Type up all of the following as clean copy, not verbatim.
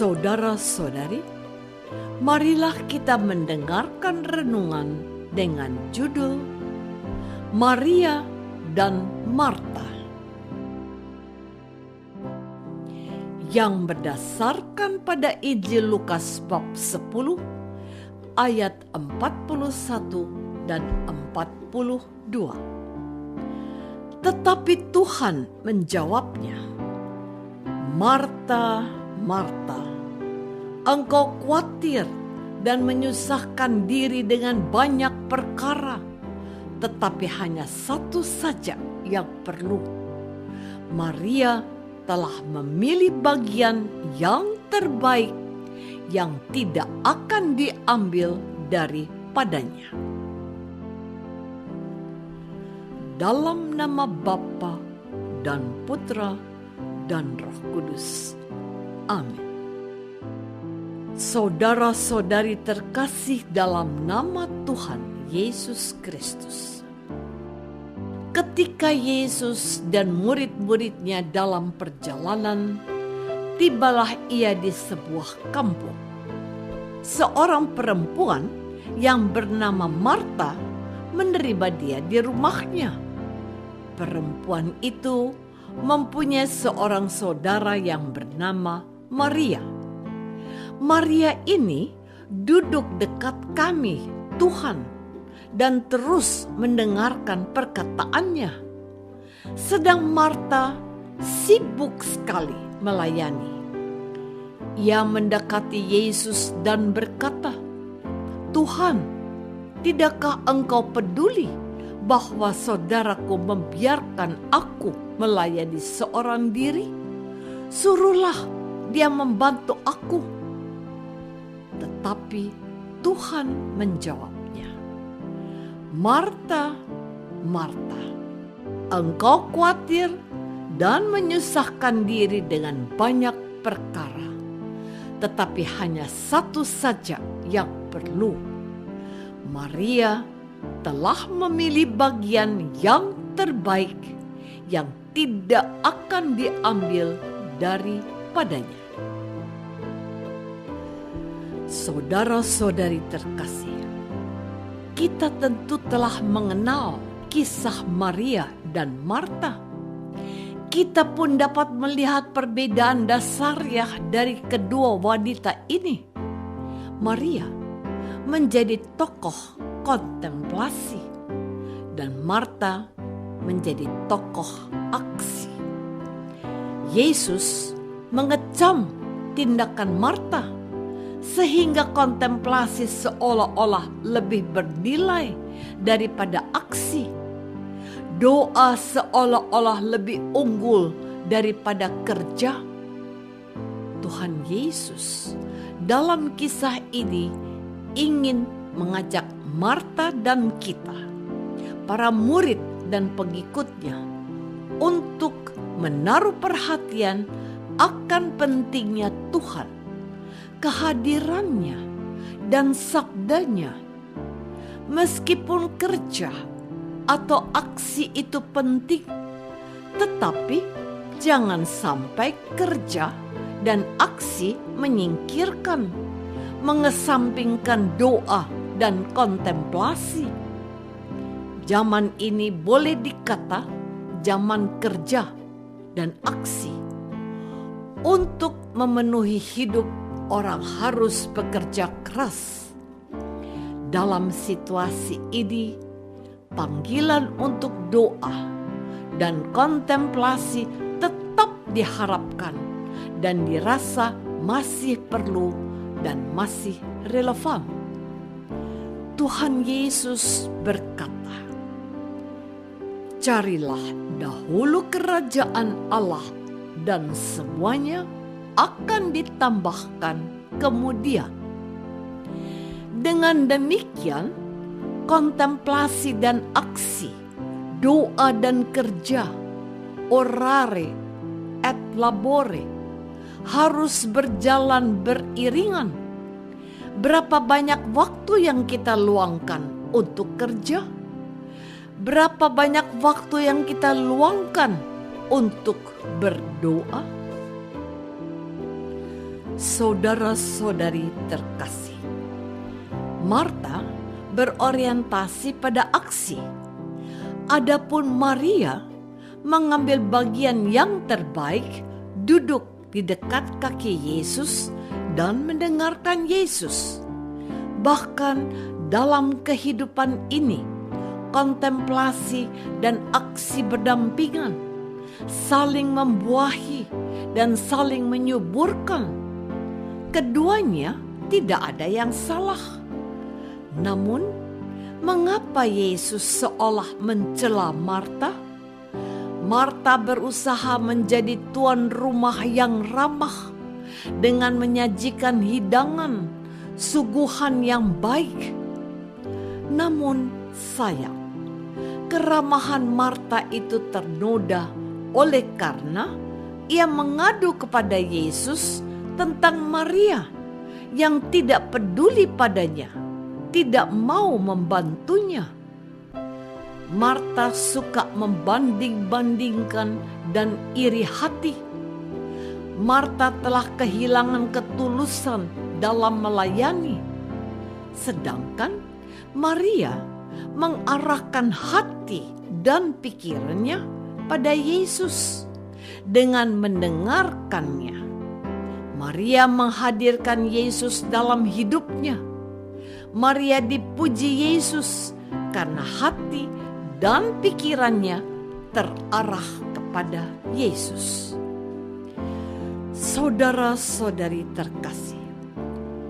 Saudara-saudari, marilah kita mendengarkan renungan dengan judul Maria dan Marta, yang berdasarkan pada Injil Lukas bab 10 ayat 41 dan 42. Tetapi Tuhan menjawabnya, "Marta, Marta, engkau khawatir dan menyusahkan diri dengan banyak perkara, tetapi hanya satu saja yang perlu. Maria telah memilih bagian yang terbaik yang tidak akan diambil daripadanya." Dalam nama Bapa dan Putra dan Roh Kudus. Amin. Saudara-saudari terkasih dalam nama Tuhan Yesus Kristus. Ketika Yesus dan murid-muridnya dalam perjalanan, tibalah ia di sebuah kampung. Seorang perempuan yang bernama Marta menerima dia di rumahnya. Perempuan itu mempunyai seorang saudara yang bernama Maria. Maria ini duduk dekat kami, Tuhan, dan terus mendengarkan perkataannya. Sedang Marta sibuk sekali melayani. Ia mendekati Yesus dan berkata, "Tuhan, tidakkah engkau peduli bahwa saudaraku membiarkan aku melayani seorang diri? Suruhlah dia membantu aku." Tetapi Tuhan menjawabnya, "Marta, Marta, engkau khawatir dan menyusahkan diri dengan banyak perkara, tetapi hanya satu saja yang perlu. Maria telah memilih bagian yang terbaik yang tidak akan diambil daripadanya." Saudara-saudari terkasih, kita tentu telah mengenal kisah Maria dan Marta. Kita pun dapat melihat perbedaan dasariah dari kedua wanita ini. Maria menjadi tokoh kontemplasi dan Marta menjadi tokoh aksi. Yesus mengecam tindakan Marta sehingga kontemplasi seolah-olah lebih bernilai daripada aksi. Doa seolah-olah lebih unggul daripada kerja. Tuhan Yesus dalam kisah ini ingin mengajak Marta dan kita, para murid dan pengikutnya, untuk menaruh perhatian akan pentingnya Tuhan, kehadirannya, dan sabdanya. Meskipun kerja atau aksi itu penting, tetapi jangan sampai kerja dan aksi menyingkirkan, mengesampingkan doa dan kontemplasi. Zaman ini boleh dikata zaman kerja dan aksi. Untuk memenuhi hidup, orang harus bekerja keras. Dalam situasi ini, panggilan untuk doa dan kontemplasi tetap diharapkan dan dirasa masih perlu dan masih relevan. Tuhan Yesus berkata, "Carilah dahulu kerajaan Allah dan semuanya akan ditambahkan kemudian." Dengan demikian, kontemplasi dan aksi, doa dan kerja, orare et labore, harus berjalan beriringan. Berapa banyak waktu yang kita luangkan untuk kerja? Berapa banyak waktu yang kita luangkan untuk berdoa? Saudara-saudari terkasih, Marta berorientasi pada aksi, adapun Maria mengambil bagian yang terbaik, duduk di dekat kaki Yesus dan mendengarkan Yesus. Bahkan dalam kehidupan ini, kontemplasi dan aksi berdampingan, saling membuahi dan saling menyuburkan. Keduanya tidak ada yang salah. Namun, mengapa Yesus seolah mencela Marta? Marta berusaha menjadi tuan rumah yang ramah dengan menyajikan hidangan, suguhan yang baik. Namun sayang, keramahan Marta itu ternoda oleh karena ia mengadu kepada Yesus tentang Maria yang tidak peduli padanya, tidak mau membantunya. Marta suka membanding-bandingkan dan iri hati. Marta telah kehilangan ketulusan dalam melayani, sedangkan Maria mengarahkan hati dan pikirannya pada Yesus dengan mendengarkannya. Maria menghadirkan Yesus dalam hidupnya. Maria dipuji Yesus karena hati dan pikirannya terarah kepada Yesus. Saudara-saudari terkasih,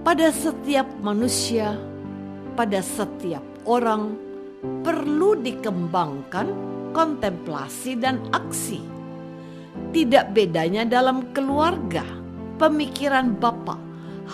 pada setiap manusia, pada setiap orang perlu dikembangkan kontemplasi dan aksi. Tidak bedanya dalam keluarga, pemikiran Bapa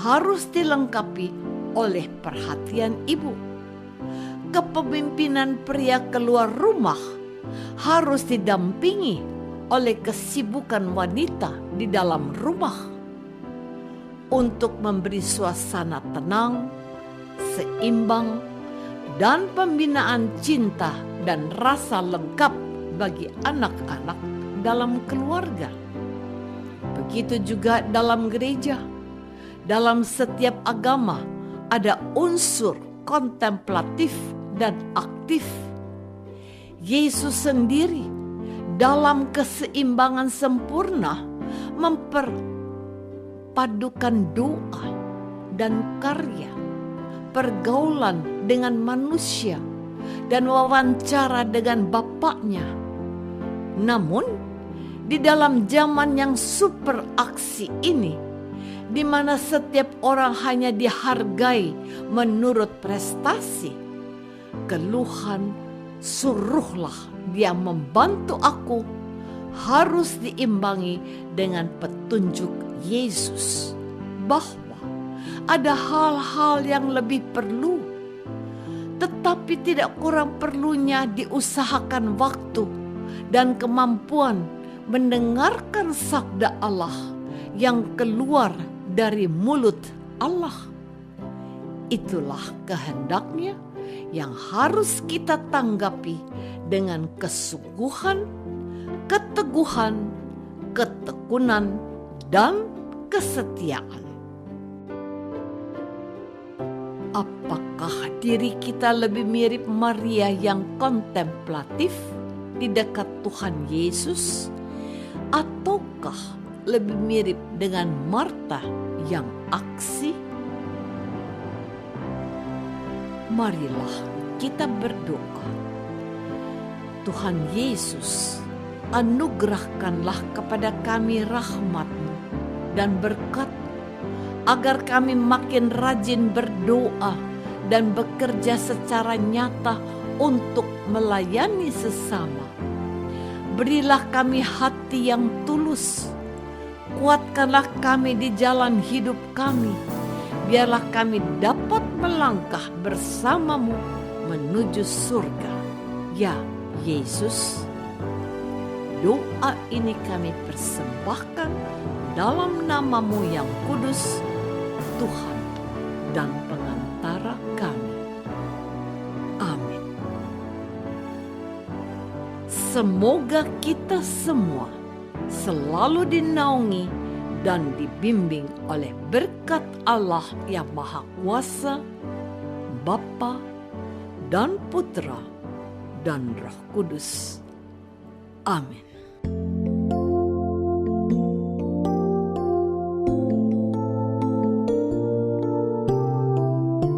harus dilengkapi oleh perhatian ibu. Kepemimpinan pria keluar rumah harus didampingi oleh kesibukan wanita di dalam rumah untuk memberi suasana tenang, seimbang, dan pembinaan cinta dan rasa lengkap bagi anak-anak dalam keluarga. Begitu juga dalam gereja. Dalam setiap agama ada unsur kontemplatif dan aktif. Yesus sendiri dalam keseimbangan sempurna memperpadukan doa dan karya, pergaulan dengan manusia, dan wawancara dengan Bapaknya. Namun, di dalam zaman yang super aksi ini, di mana setiap orang hanya dihargai menurut prestasi, keluhan "suruhlah dia membantu aku" harus diimbangi dengan petunjuk Yesus bahwa ada hal-hal yang lebih perlu, tetapi tidak kurang perlunya diusahakan waktu dan kemampuan mendengarkan sabda Allah yang keluar dari mulut Allah. Itulah kehendaknya yang harus kita tanggapi dengan kesungguhan, keteguhan, ketekunan, dan kesetiaan. Apakah diri kita lebih mirip Maria yang kontemplatif di dekat Tuhan Yesus, ataukah lebih mirip dengan Marta yang aksi? Marilah kita berdoa. Tuhan Yesus, anugerahkanlah kepada kami rahmat-Mu dan berkat, agar kami makin rajin berdoa dan bekerja secara nyata untuk melayani sesama. Berilah kami hati yang tulus. Kuatkanlah kami di jalan hidup kami. Biarlah kami dapat melangkah bersama-Mu menuju surga. Ya Yesus, doa ini kami persembahkan dalam nama-Mu yang kudus, Tuhan dan pengantara kami. Amin. Semoga kita semua selalu dinaungi dan dibimbing oleh berkat Allah yang Maha Kuasa, Bapa dan Putra dan Roh Kudus. Amin.